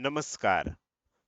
नमस्कार.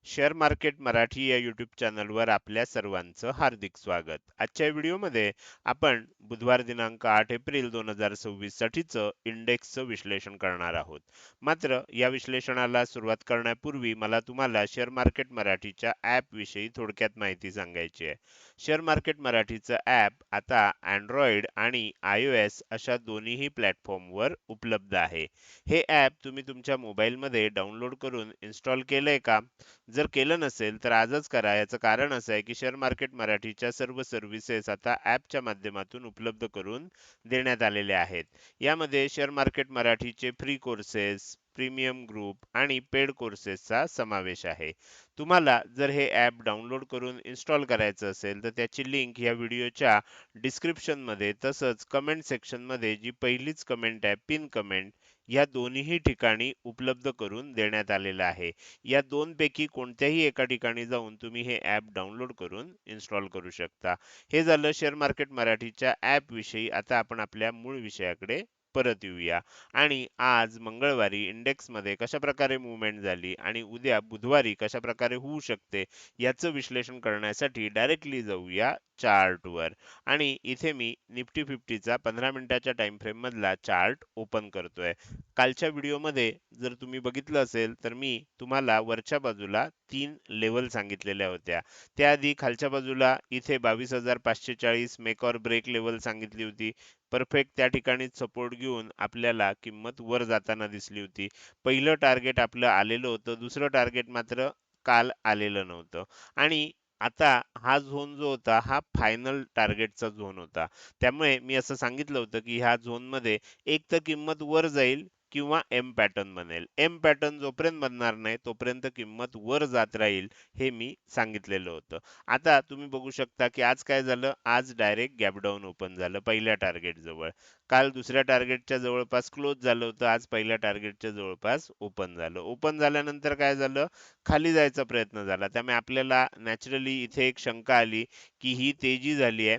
Share market Marathi या YouTube चॅनलवर आपल्या सर्वांचं हार्दिक स्वागत. आजच्या व्हिडिओमध्ये आपण बुधवार दिनांक 8 एप्रिल 2026 साठीचं इंडेक्सचं विश्लेषण करणार आहोत. मात्र या विश्लेषणाला सुरुवात करण्यापूर्वी मला तुम्हाला शेअर मार्केट मराठीच्या ॲप विषयी थोडक्यात माहिती सांगायची आहे. शेअर मार्केट मराठीचं ॲप आता Android आणि iOS अशा दोन्हीही प्लॅटफॉर्मवर उपलब्ध आहे. हे ॲप तुम्ही तुमच्या मोबाईलमध्ये डाउनलोड करून इन्स्टॉल केलंय का? जर केलं नसेल तर आजच करा. याचं कारण असं आहे की शेअर मार्केट मराठीच्या सर्व सर्व्हिसेस आता ॲपच्या माध्यमातून उपलब्ध करून देण्यात आलेल्या आहेत. यामध्ये शेअर मार्केट मराठीचे फ्री कोर्सेस, प्रीमियम ग्रुप आणि पेड कोर्सेसचा समावेश आहे. तुम्हाला जर हे ॲप डाउनलोड करून इन्स्टॉल करायचं असेल तर त्याची लिंक या व्हिडिओच्या डिस्क्रिप्शनमध्ये तसंच कमेंट सेक्शनमध्ये जी पहिलीच कमेंट आहे पिन कमेंट या दोन्ही ठिकाणी उपलब्ध करून देण्यात आलेलं आहे. या दोनपैकी कोणत्याही एका ठिकाणी जाऊन तुम्ही हे ॲप डाउनलोड करून इन्स्टॉल करू शकता. हे झालं शेअर मार्केट मराठीच्या ॲप विषयी. आता आपण आपल्या मूळ विषयाकडे परत येऊया आणि आज मंगळवारी इंडेक्समध्ये कशाप्रकारे मूव्हमेंट झाली आणि उद्या बुधवारी कशाप्रकारे होऊ शकते याचं विश्लेषण करण्यासाठी डायरेक्टली जाऊया चार्टवर. आणि इथे मी निफ्टी 50चा 15 मिनिटाच्या टाइम फ्रेम मधला चार्ट ओपन करतोय. कालच्या व्हिडिओमध्ये जर तुम्ही बघितलं असेल तर मी तुम्हाला वरच्या बाजूला 3 लेवल सांगितलेल्या होत्या. त्याआधी खालच्या बाजूला इथे 22,540 मेक ऑर ब्रेक लेवल सांगितली होती. परफेक्ट त्या ठिकाणी सपोर्ट घेऊन आपल्याला किंमत वर जाताना दिसली होती. पहिलं टार्गेट आपलं आलेलं होतं, दुसरं टार्गेट मात्र काल आलेलं नव्हतं. आणि आता हा झोन जो होता हा फायनल टार्गेटचा झोन होता. त्यामुळे मी असं सांगितलं होतं की ह्या झोनमध्ये एक तर किंमत वर जाईल किंवा एम पॅटर्न बनेल. एम पॅटर्न जोपर्यंत बनणार नाही तोपर्यंत किंमत वर जात राहील हे मी सांगितलेलं होतं. आता तुम्ही बघू शकता की आज काय झालं, आज डायरेक्ट गॅप डाऊन ओपन झालं पहिल्या टार्गेट जवळ. काल दुसऱ्या टार्गेटच्या जवळपास क्लोज झालं होतं, आज पहिल्या टार्गेटच्या जवळपास ओपन झालं. ओपन झाल्यानंतर काय झालं, खाली जायचा प्रयत्न झाला. त्यामुळे आपल्याला नॅचरली इथे एक शंका आली की ही तेजी झाली आहे.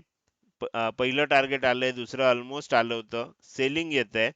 पहिलं टार्गेट आलंय, दुसरं ऑलमोस्ट आलं होतं, सेलिंग येत आहे.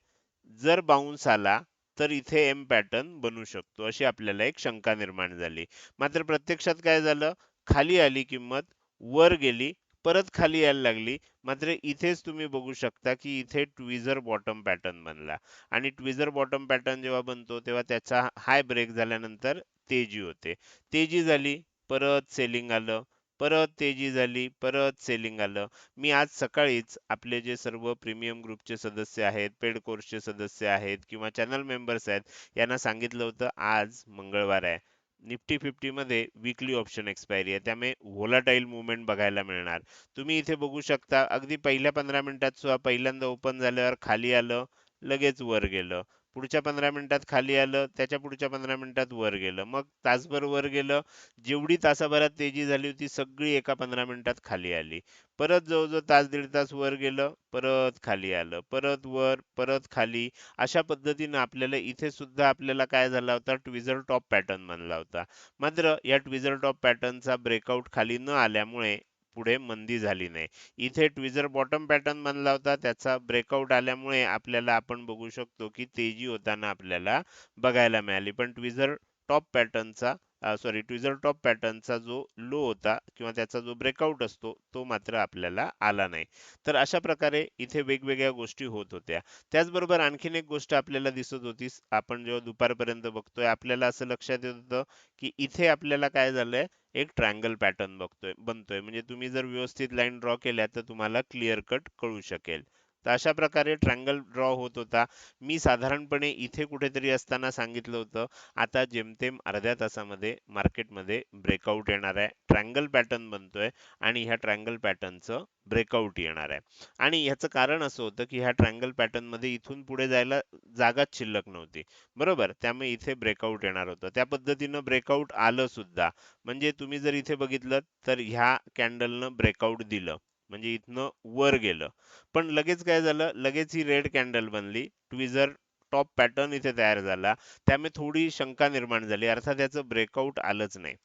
जर बाउन्स आला तर इथे एम पॅटर्न बनू शकतो अशी आपल्याला एक शंका निर्माण झाली. मात्र प्रत्यक्षात काय झालं, खाली आली किंमत, वर गेली, परत खाली यायला लागली. मात्र इथेच तुम्ही बघू शकता की इथे ट्विझर बॉटम पॅटर्न बनला आणि ट्विझर बॉटम पॅटर्न जेव्हा बनतो तेव्हा त्याचा हाय ब्रेक झाल्यानंतर तेजी होते. तेजी झाली, परत सेलिंग आलं, परत तेजी झाली, परत सेलिंग आलं. मी आज सकाळीच आपले जे सर्व प्रीमियम ग्रुपचे सदस्य आहेत, पेड कोर्सचे सदस्य आहेत किंवा चॅनल मेंबर्स आहेत, यांना सांगितलं होतं आज मंगळवार आहे. निफ्टी 50 मध्ये वीकली ऑप्शन एक्सपायरी आहे. त्यामुळे व्होलाटाईल मूव्हमेंट बघायला मिळणार. तुम्ही इथे बघू शकता अगदी पहिल्या 15 मिनिटात सुद्धा पहिल्यांदा ओपन झाल्यावर खाली आलं, लगेच वर गेलं. पुढच्या 15 मिनिटात खाली आलं, त्याच्या पुढच्या 15 मिनिटात वर गेलं. मग तासभर वर गेलं, जेवढी तासाभरात तेजी झाली होती सगळी एका 15 मिनिटात खाली आली. परत जवळजवळ तास दीड तास वर गेलं, परत खाली आलं, परत वर, परत खाली. अशा पद्धतीनं आपल्याला इथे सुद्धा आपल्याला काय झाला होता, ट्विझर टॉप पॅटर्न बनला होता. मात्र या ट्विझर टॉप पॅटर्नचा ब्रेकआउट खाली न आल्यामुळे पुढे मंदी झाली नाही. इथे ट्विझर बॉटम पॅटर्न बनला होता, त्याचा ब्रेकआउट आल्यामुळे आपल्याला आपण बघू शकतो की तेजी होताना आपल्याला बघायला मिळाली. पण ट्विझर टॉप पॅटर्नचा ट्विझर टॉप पॅटर्नचा जो लो होता किंवा त्याचा जो ब्रेकआउट असतो तो मात्र आपल्याला आला नाही. तर अशा प्रकारे इथे वेगवेगळ्या गोष्टी होत होत्या. त्याचबरोबर आणखीन एक गोष्ट आपल्याला दिसत होती, आपण जेव्हा दुपारपर्यंत बघतोय आपल्याला असं लक्षात येत होतं की इथे आपल्याला काय झालंय, एक ट्रायंगल पॅटर्न बनतोय. म्हणजे तुम्ही जर व्यवस्थित लाईन ड्रॉ केल्या तर तुम्हाला क्लिअर कट कळू शकेल. तर अशा प्रकारे ट्रायंगल ड्रॉ होत होता. मी साधारणपणे इथे कुठेतरी असताना सांगितलं होतं आता जेमतेम अर्ध्या तासामध्ये मार्केटमध्ये ब्रेकआउट येणार आहे. ट्रायंगल पॅटर्न बनतोय आणि ह्या ट्रायंगल पॅटर्नचं ब्रेकआउट येणार आहे. आणि ह्याचं कारण असं होतं की ह्या ट्रायंगल पॅटर्न मध्ये इथून पुढे जायला जागाच शिल्लक नव्हती. बरोबर, त्यामुळे इथे ब्रेकआउट येणार होतं. त्या पद्धतीनं ब्रेकआउट आलं सुद्धा. म्हणजे तुम्ही जर इथे बघितलं तर ह्या कॅन्डलनं ब्रेकआउट दिलं, म्हणजे इथनं वर गेलं. पण लगेच काय झालं, लगेच ही रेड कॅन्डल बनली, ट्विझर टॉप पॅटर्न इथे तयार झाला. त्यामुळे थोडी शंका निर्माण झाली, अर्थात याचं ब्रेकआउट आलंच नाही.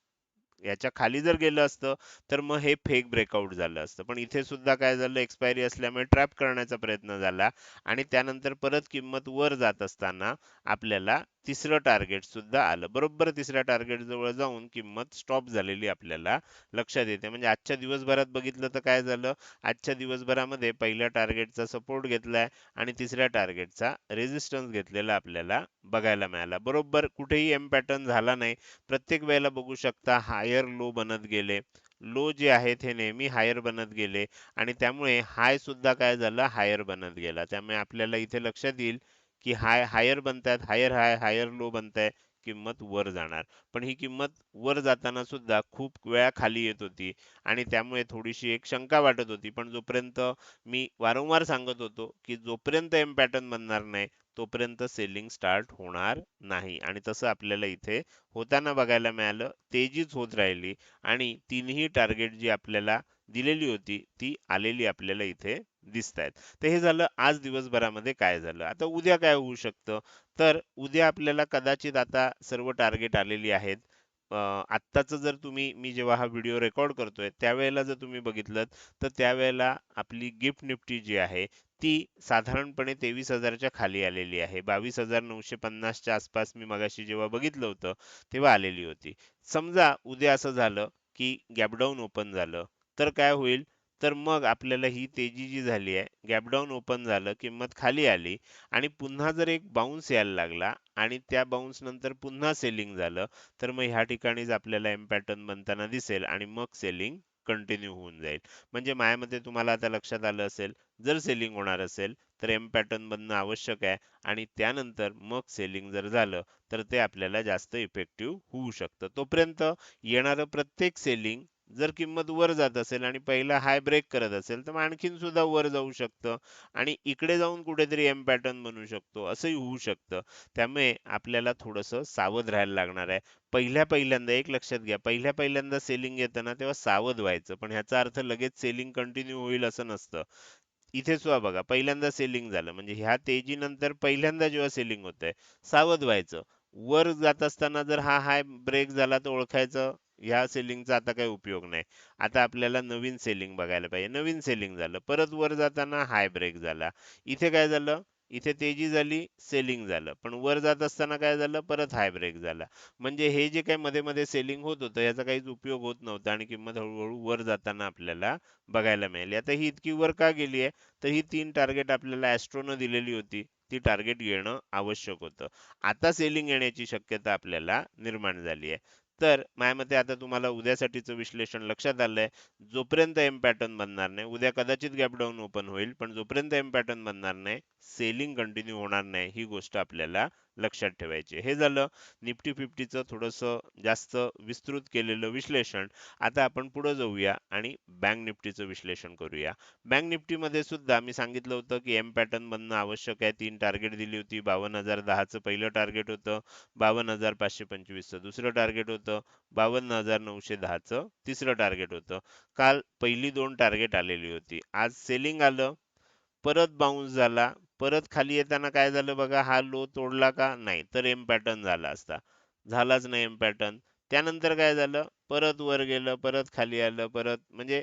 याच्या खाली जर गेलं असतं तर मग हे फेक ब्रेकआउट झालं असतं. पण इथे सुद्धा काय झालं, एक्सपायरी असल्यामुळे ट्रॅप करण्याचा प्रयत्न झाला आणि त्यानंतर परत किंमत वर जात असताना आपल्याला तिसरं टार्गेट सुद्धा आलं. बरोबर तिसऱ्या टार्गेट जवळ जाऊन किंमत स्टॉप झालेली आपल्याला लक्षात येते. म्हणजे आजच्या दिवसभरात बघितलं तर काय झालं, आजच्या दिवसभरामध्ये पहिल्या टार्गेटचा सपोर्ट घेतलाय आणि तिसऱ्या टार्गेटचा रेझिस्टन्स घेतलेला आपल्याला बघायला मिळाला. बरोबर कुठेही एम पॅटर्न झाला नाही. प्रत्येक वेळेला बघू शकता हायर लो बनत गेले. लो जे आहेत हे नेहमी हायर बनत गेले आणि त्यामुळे हाय सुद्धा काय झालं, हायर बनत गेला. त्यामुळे आपल्याला इथे लक्षात येईल की हायर बनतायत, हायर हाय हायर लो बनताय, किंमत वर जाणार. पण ही किंमत वर जाताना सुद्धा खूप वेळा खाली येत होती आणि त्यामुळे थोडीशी एक शंका वाटत होती. पण जोपर्यंत मी वारंवार सांगत होतो की जोपर्यंत एम पॅटर्न बनणार नाही तोपर्यंत सेलिंग स्टार्ट होणार नाही आणि तसं आपल्याला इथे होताना बघायला मिळालं. तेजीच होत राहिली आणि तीनही टार्गेट जी आपल्याला दिलेली होती ती आलेली आपल्याला इथे दिसत आहेत. तर हे झालं आज दिवसभरामध्ये काय झालं. आता उद्या काय होऊ शकतं, तर उद्या आपल्याला कदाचित आता सर्व टार्गेट आलेली आहेत. आत्ताचं जर तुम्ही मी जेव्हा हा व्हिडिओ रेकॉर्ड करतोय त्यावेळेला जर तुम्ही बघितलं तर त्यावेळेला आपली गिफ्ट निफ्टी जी आहे ती साधारणपणे 23,000च्या खाली आलेली आहे. 22,950च्या आसपास मी मगाशी जेव्हा बघितलं होतं तेव्हा आलेली होती. समजा उद्या असं झालं की गॅपडाऊन ओपन झालं तर काय होईल, तर मग आपल्याला ही तेजी जी झाली आहे, गॅप डाउन ओपन झालं, किंमत खाली आली आणि पुन्हा जर एक बाउन्स यायला लागला आणि त्या बाउन्स नंतर पुन्हा सेलिंग झालं, तर मग ह्या ठिकाणीच आपल्याला एम पॅटर्न बनताना दिसेल आणि मग सेलिंग कंटिन्यू होऊन जाईल. म्हणजे माझ्या मते तुम्हाला आता लक्षात आलं असेल, जर सेलिंग होणार असेल तर एम पॅटर्न बनणं आवश्यक आहे आणि त्यानंतर मग सेलिंग जर झालं तर ते आपल्याला जास्त इफेक्टिव्ह होऊ शकतं. तोपर्यंत येणारं प्रत्येक सेलिंग जर किंमत वर जात असेल आणि पहिला हाय ब्रेक करत असेल तर मग आणखीन सुद्धा वर जाऊ शकतं आणि इकडे जाऊन कुठेतरी एम पॅटर्न बनू शकतो, असंही होऊ शकतं. त्यामुळे आपल्याला थोडंसं सावध राहायला लागणार आहे. पहिल्यांदा एक लक्षात घ्या, पहिल्यांदा सेलिंग येतं ना तेव्हा सावध व्हायचं, पण ह्याचा अर्थ लगेच सेलिंग कंटिन्यू होईल असं नसतं. इथे सुद्धा बघा पहिल्यांदा सेलिंग झालं म्हणजे ह्या तेजीनंतर पहिल्यांदा जेव्हा सेलिंग होतंय सावध व्हायचं. वर जात असताना जर हा हाय ब्रेक झाला तर ओळखायचं ह्या सेलिंगचा आता काही उपयोग नाही. आता आपल्याला नवीन सेलिंग बघायला पाहिजे. नवीन सेलिंग झालं, परत वर जाताना हाय ब्रेक झाला. इथे काय झालं, इथे तेजी झाली, सेलिंग झालं, पण वर जात असताना काय झालं, परत हाय ब्रेक झाला. म्हणजे हे जे काही मध्ये मध्ये सेलिंग होत होतं याचा काहीच उपयोग होत नव्हता आणि किंमत हळूहळू वर जाताना आपल्याला बघायला मिळाली. आता ही इतकी वर का गेली आहे, तर ही 3 टार्गेट आपल्याला ॲस्ट्रोनं दिलेली होती. ती टार्गेट येणं आवश्यक होतं. आता सेलिंग येण्याची शक्यता आपल्याला निर्माण झाली आहे. तर माझ्या मते आता तुम्हाला उद्यासाठीचं विश्लेषण लक्षात आलंय. जोपर्यंत एम पॅटर्न बनणार नाही, उद्या कदाचित गॅप डाऊन ओपन होईल, पण जोपर्यंत एम पॅटर्न बनणार नाही, सेलिंग कंटिन्यू होणार नाही. ही गोष्ट आपल्याला लक्षात ठेवायची. हे झालं निफ्टी फिफ्टीचं थोडंसं जास्त विस्तृत केलेलं विश्लेषण. आता आपण पुढे जाऊया आणि बँक निफ्टीचं विश्लेषण करूया. बँक निफ्टीमध्ये सुद्धा मी सांगितलं होतं की एम पॅटर्न बनणं आवश्यक आहे. 3 टार्गेट दिली होती. 52,010चं पहिलं टार्गेट होतं, 52,525चं दुसरं टार्गेट होतं, 52,910चं तिसरं टार्गेट होतं. काल पहिली 2 टार्गेट आलेली होती. आज सेलिंग आलं, परत बाउन्स झाला, परत खाली येताना काय झालं बघा, हा लो तोडला का नाही, तर एम पॅटर्न झाला असता. झालाच नाही एम पॅटर्न. त्यानंतर काय झालं, परत वर गेलं, परत खाली आलं, परत म्हणजे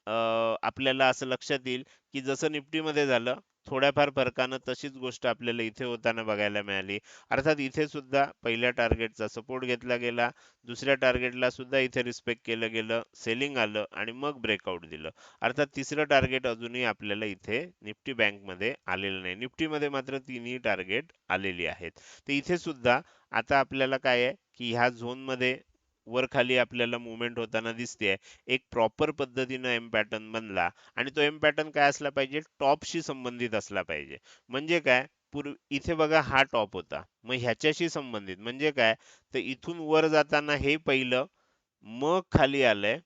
आपल्याला असं लक्षात येईल की जसं निफ्टीमध्ये झालं थोड्याफार फरकानं तशीच गोष्ट आपल्याला इथे होताना बघायला मिळाली. अर्थात इथे सुद्धा पहिल्या टार्गेटचा सपोर्ट घेतला गेला, दुसऱ्या टार्गेटला सुद्धा इथे रिस्पेक्ट केलं गेलं, सेलिंग आलं आणि मग ब्रेकआउट दिलं. अर्थात तिसरं टार्गेट अजूनही आपल्याला इथे निफ्टी बँकमध्ये आलेलं नाही. निफ्टीमध्ये मात्र तिन्ही टार्गेट आलेली आहेत. तर इथे सुद्धा आता आपल्याला काय आहे की ह्या झोनमध्ये वर खाली आपल्याला मुवमेंट होताना दिसते. एक प्रॉपर पद्धतीनं एम पॅटर्न बनला आणि तो एम पॅटर्न काय असला पाहिजे, टॉपशी संबंधित असला पाहिजे. म्हणजे काय, इथे बघा हा टॉप होता, मग ह्याच्याशी संबंधित म्हणजे काय, तर इथून वर जाताना हे पहिलं, मग खाली आलंय,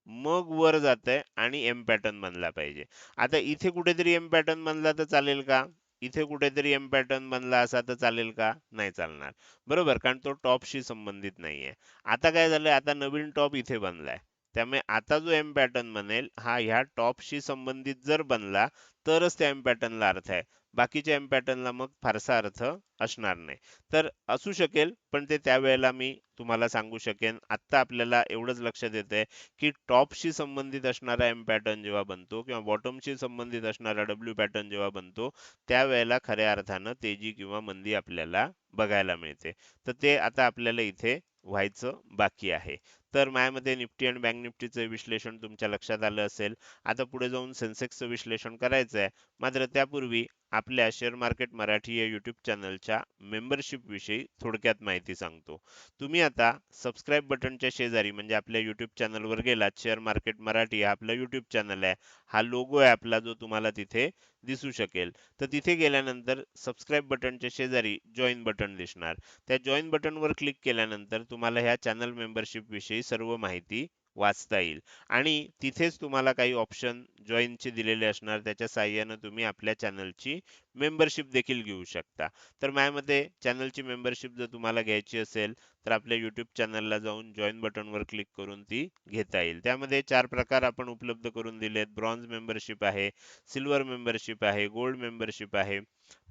मग वर जातंय आणि एम पॅटर्न बनला पाहिजे. आता इथे कुठेतरी एम पॅटर्न बनला तर चालेल का, इथे कुठेतरी एम पॅटर्न बनला असा तर चालेल का, नाही चालणार. बरोबर, कारण तो टॉपशी संबंधित नाहीये. आता काय झालंय, आता नवीन टॉप इथे बनलाय. त्यामुळे आता जो एम पॅटर्न बनेल हा ह्या टॉपशी संबंधित जर बनला तरच त्या एम पॅटर्नला अर्थ आहे. बाकीच्या एम पॅटर्नला मग फारसा अर्थ असणार नाही. तर असू शकेल, पण ते त्यावेळेला मी तुम्हाला सांगू शकेन. आत्ता आपल्याला एवढंच लक्षात येतंय की टॉपशी संबंधित असणारा एम पॅटर्न जेव्हा बनतो किंवा बॉटमशी संबंधित असणारा डब्ल्यू पॅटर्न जेव्हा बनतो त्यावेळेला खऱ्या अर्थानं तेजी किंवा मंदी आपल्याला बघायला मिळते. तर ते आता आपल्याला इथे व्हायचं बाकी आहे. तर माझ्यामध्ये निफ्टी आणि बँक निफ्टीचं विश्लेषण तुमच्या लक्षात आलं असेल. आता पुढे जाऊन सेन्सेक्सचं विश्लेषण करायचं आहे. मात्र त्यापूर्वी आपल्या शेअर मार्केट मराठी या यूट्यूब चॅनलच्या मेंबरशिप विषयी थोडक्यात माहिती सांगतो. तुम्ही आता सबस्क्राईब बटनच्या शेजारी म्हणजे आपल्या यूट्यूब चॅनलवर गेलात, शेअर मार्केट मराठी हा आपला यूट्यूब चॅनल आहे, हा लोगो आहे आपला जो तुम्हाला तिथे दिसू शकेल. तर तिथे गेल्यानंतर सबस्क्राईब बटनच्या शेजारी जॉईन बटन दिसणार. त्या जॉईन बटनवर क्लिक केल्यानंतर तुम्हाला ह्या चॅनल मेंबरशिप विषयी सर्व माहिती वाचता येईल आणि तिथेच तुम्हाला काही ऑप्शन जॉईनचे दिलेले असणार. त्याच्या साहाय्याने तुम्ही आपल्या चॅनलची मेंबरशिप देखील घेऊ शकता. तर माझ्यामध्ये चॅनलची मेंबरशिप जर तुम्हाला घ्यायची असेल तर आपल्या यूट्यूब चॅनलला जाऊन जॉईन बटनवर क्लिक करून ती घेता येईल. त्यामध्ये 4 प्रकार आपण उपलब्ध करून दिलेत. ब्रॉन्झ मेंबरशिप आहे, सिल्वर मेंबरशिप आहे, गोल्ड मेंबरशिप आहे,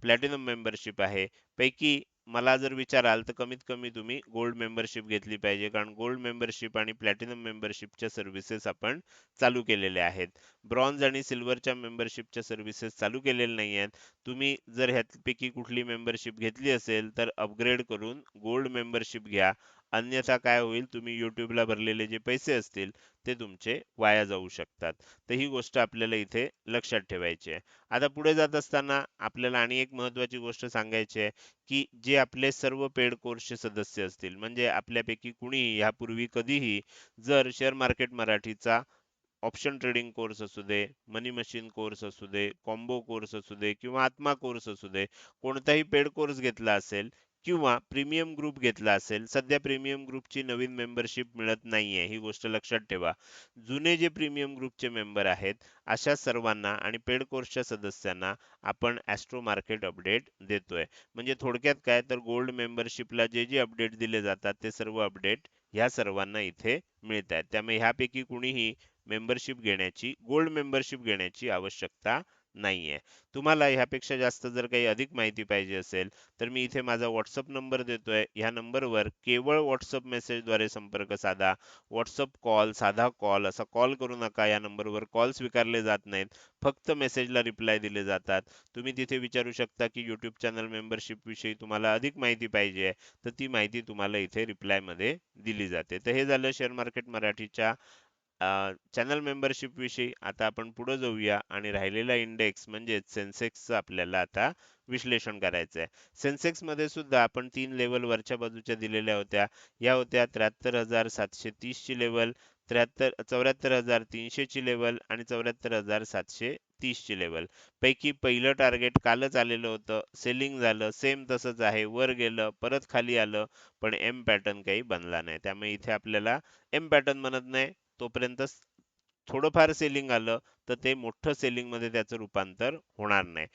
प्लॅटिनम मेंबरशिप आहे. पैकी मला जर विचाराल तर कमीत कमी तुम्ही गोल्ड मेंबरशिप घेतली पाहिजे, कारण गोल्ड मेंबरशिप आणि प्लॅटिनम मेंबरशिपच्या सर्व्हिसेस आपण चालू केलेल्या आहेत. ब्रॉन्झ आणि सिल्वरच्या मेंबरशिपच्या सर्व्हिसेस चालू केलेल्या नाही आहेत. तुम्ही जर ह्यापैकी कुठली मेंबरशिप घेतली असेल तर अपग्रेड करून गोल्ड मेंबरशिप घ्या. अन्यथा काय होईल, तुम्ही यूट्यूबला भरलेले जे पैसे असतील ते तुमचे वाया जाऊ शकतात. तर ही गोष्ट आपल्याला इथे लक्षात ठेवायची आहे. आता पुढे जात असताना आपल्याला आणि एक महत्त्वाची गोष्ट सांगायची आहे, की जे आपले सर्व पेड कोर्सचे सदस्य असतील, म्हणजे आपल्यापैकी कुणीही यापूर्वी कधीही जर शेअर मार्केट मराठीचा ऑप्शन ट्रेडिंग कोर्स असू दे, मनी मशीन कोर्स असू दे, कॉम्बो कोर्स असू दे किंवा आत्मा कोर्स असू दे, कोणताही पेड कोर्स घेतला असेल किंवा प्रीमियम ग्रुप घेतला असेल. सध्या प्रीमियम ग्रुपची नवीन मेंबरशिप मिळत नाहीये, ही गोष्ट लक्षात ठेवा. जुने जे प्रीमियम ग्रुपचे मेंबर आहेत अशा सर्वांना आणि पेड कोर्सच्या सदस्यांना आपण ॲस्ट्रो मार्केट अपडेट देतोय. म्हणजे थोडक्यात काय, तर गोल्ड मेंबरशिपला जे जे अपडेट दिले जातात ते सर्व अपडेट ह्या सर्वांना इथे मिळत आहेत. त्यामुळे ह्यापैकी कुणीही मेंबरशिप घेण्याची, गोल्ड मेंबरशिप घेण्याची आवश्यकता नाहीये. तुम्हाला ह्यापेक्षा जास्त जर काही अधिक माहिती पाहिजे असेल तर मी इथे माझा व्हॉट्सअप नंबर देतोय. ह्या नंबरवर केवळ व्हॉट्सअप मेसेजद्वारे संपर्क साधा. व्हॉट्सअप कॉल, साधा कॉल असा कॉल करू नका. या नंबरवर कॉल स्वीकारले जात नाहीत. फक्त मेसेजला रिप्लाय दिले जातात. तुम्ही तिथे विचारू शकता की यूट्यूब चॅनल मेंबरशिप विषयी तुम्हाला अधिक माहिती पाहिजे आहे, तर ती माहिती तुम्हाला इथे रिप्लायमध्ये दिली जाते. तर हे झालं शेअर मार्केट मराठीच्या चॅनल मेंबरशिप विषयी. आता आपण पुढे जाऊया आणि राहिलेला इंडेक्स म्हणजे सेन्सेक्सचं आपल्याला आता विश्लेषण करायचं आहे. सेन्सेक्स मध्ये सुद्धा आपण 3 लेवल वरच्या बाजूच्या दिलेल्या होत्या. या होत्या 73,730 ची लेवल, 74,300 ची लेवल आणि 74,730 ची लेवल. पैकी पहिलं टार्गेट कालच आलेलं होतं, सेलिंग झालं, सेम तसंच आहे, वर गेलं परत खाली आलं, पण एम पॅटर्न काही बनला नाही. त्यामुळे इथे आपल्याला एम पॅटर्न म्हणत नाही, तोपर्यंत थोडंफार सेलिंग आलं तर ते मोठं सेलिंग मध्ये त्याचं रूपांतर होणार नाही.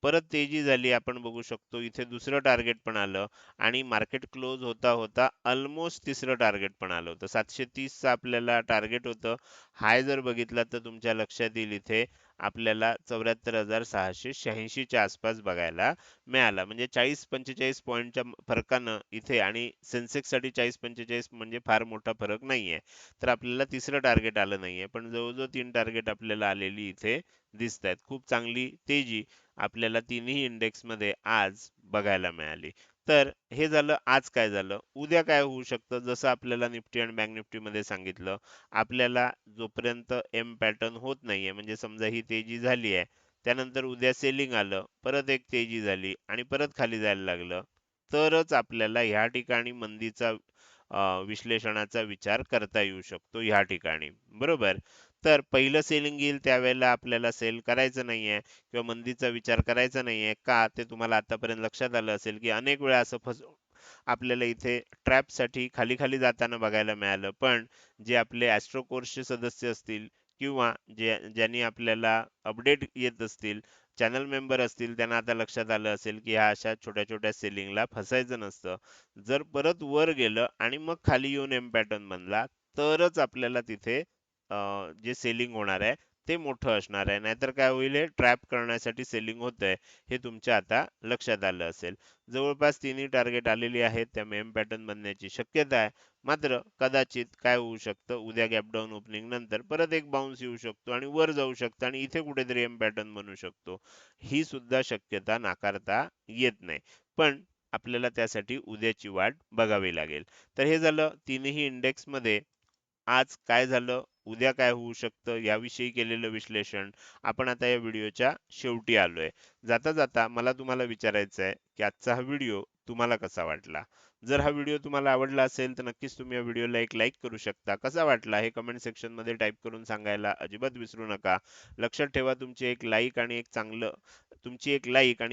परत तेजी झाली, आपण बघू शकतो इथे दुसरं टार्गेट पण आलं आणि मार्केट क्लोज होता होता ऑलमोस्ट तिसरं टार्गेट पण आलं होतं. 730 चं आपल्याला टार्गेट होतं. हाय जर बघितला तर तुमच्या लक्षात येईल इथे आपल्याला 74,686 च्या आसपास बघायला मिळाला. म्हणजे 40-45 पॉईंटच्या फरकानं इथे, आणि सेन्सेक्स साठी 40-45 म्हणजे फार मोठा फरक नाहीये. तर आपल्याला तिसरं टार्गेट आलं नाहीये, पण जवळजवळ 3 टार्गेट आपल्याला आलेली इथे दिसत आहेत. खूप चांगली तेजी आपल्याला तिन्ही इंडेक्स मध्ये आज बघायला मिळाली. तर हे झालं आज काय झालं. उद्या काय होऊ शकतं, जसं आपल्याला निफ्टी आणि बँक निफ्टी मध्ये सांगितलं, आपल्याला जोपर्यंत एम पॅटर्न होत नाहीये, म्हणजे समजा ही तेजी झाली आहे, त्यानंतर उद्या सेलिंग आलं, परत एक तेजी झाली आणि परत खाली जायला लागलं, तरच आपल्याला ह्या ठिकाणी मंदीचा विश्लेषणाचा विचार करता येऊ शकतो ह्या ठिकाणी. बरोबर. तर पहिलं सेलिंग येईल त्यावेळेला आपल्याला सेल करायचं नाहीये किंवा मंदीचा विचार करायचा नाहीये. का, ते तुम्हाला आतापर्यंत लक्षात आलं असेल की अनेक वेळा असं आपल्याला इथे ट्रॅपसाठी खाली खाली जाताना बघायला मिळालं. पण जे आपले ॲस्ट्रो कोर्सचे सदस्य असतील किंवा ज्यांनी आपल्याला अपडेट येत असतील, चॅनल मेंबर असतील, त्यांना आता लक्षात आलं असेल की ह्या अशा छोट्या छोट्या सेलिंगला फसायचं नसतं. जर परत वर गेलं आणि मग खाली येऊन एम पॅटर्न बनला तरच आपल्याला तिथे जे सेलिंग होणार आहे ते मोठं असणार आहे. नाहीतर काय होईल, हे ट्रॅप करण्यासाठी सेलिंग होतंय हे तुमच्या आता लक्षात आलं असेल. जवळपास तिन्ही टार्गेट आलेली आहेत, त्या एम पॅटर्न बनण्याची शक्यता आहे. मात्र कदाचित काय होऊ शकतं, उद्या गॅप डाऊन ओपनिंग नंतर परत एक बाउन्स येऊ शकतो आणि वर जाऊ शकतं आणि इथे कुठेतरी एम पॅटर्न बनू शकतो. ही सुद्धा शक्यता नाकारता येत नाही. पण आपल्याला त्यासाठी उद्याची वाट बघावी लागेल. तर हे झालं तिन्ही इंडेक्समध्ये आज काय झालं, उद्या काय होऊ शकतं याविषयी केलेलं विश्लेषण. आपण आता या व्हिडिओच्या शेवटी आलोय. जाता जाता मला तुम्हाला विचारायचं आहे की आजचा हा व्हिडिओ तुम्हाला कसा वाटला? जर हा व्हिडिओ तुम्हाला आवडला असेल तर नक्कीच तुम्ही या व्हिडिओला एक लाईक करू शकता. कसा वाटला हे कमेंट सेक्शन मध्ये टाईप करून सांगायला अजिबात विसरू नका. लक्षात ठेवा तुमची एक लाईक आणि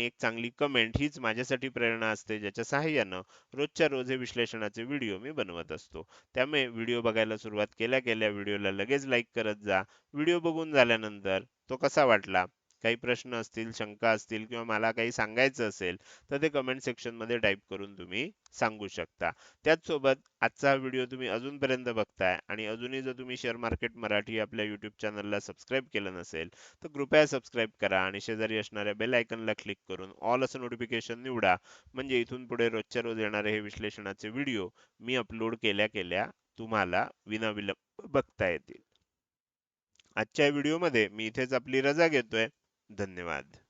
एक चांगली कमेंट हीच माझ्यासाठी प्रेरणा असते, ज्याच्या सहाय्यानं रोजच्या रोज हे विश्लेषणाचे व्हिडिओ मी बनवत असतो. त्यामुळे व्हिडिओ बघायला सुरुवात केल्या केल्या व्हिडिओला लगेच लाईक करत जा. व्हिडिओ बघून झाल्यानंतर तो कसा वाटला, काही प्रश्न असतील, शंका असतील किंवा मला काही सांगायचं असेल तर ते कमेंट सेक्शन मध्ये टाईप करून तुम्ही सांगू शकता. त्याचसोबत आजचा हा व्हिडिओ तुम्ही अजूनपर्यंत बघताय आणि अजूनही जर तुम्ही शेअर मार्केट मराठी आपल्या युट्यूब चॅनलला सबस्क्राईब केलं नसेल तर कृपया सबस्क्राईब करा आणि शेजारी असणाऱ्या बेल आयकॉनला क्लिक करून ऑल असं नोटिफिकेशन निवडा. म्हणजे इथून पुढे रोजच्या रोज येणारे हे विश्लेषणाचे व्हिडिओ मी अपलोड केल्या केल्या तुम्हाला विनाविलंब बघता येतील. आजच्या व्हिडिओमध्ये मी इथेच आपली रजा घेतोय. धन्यवाद.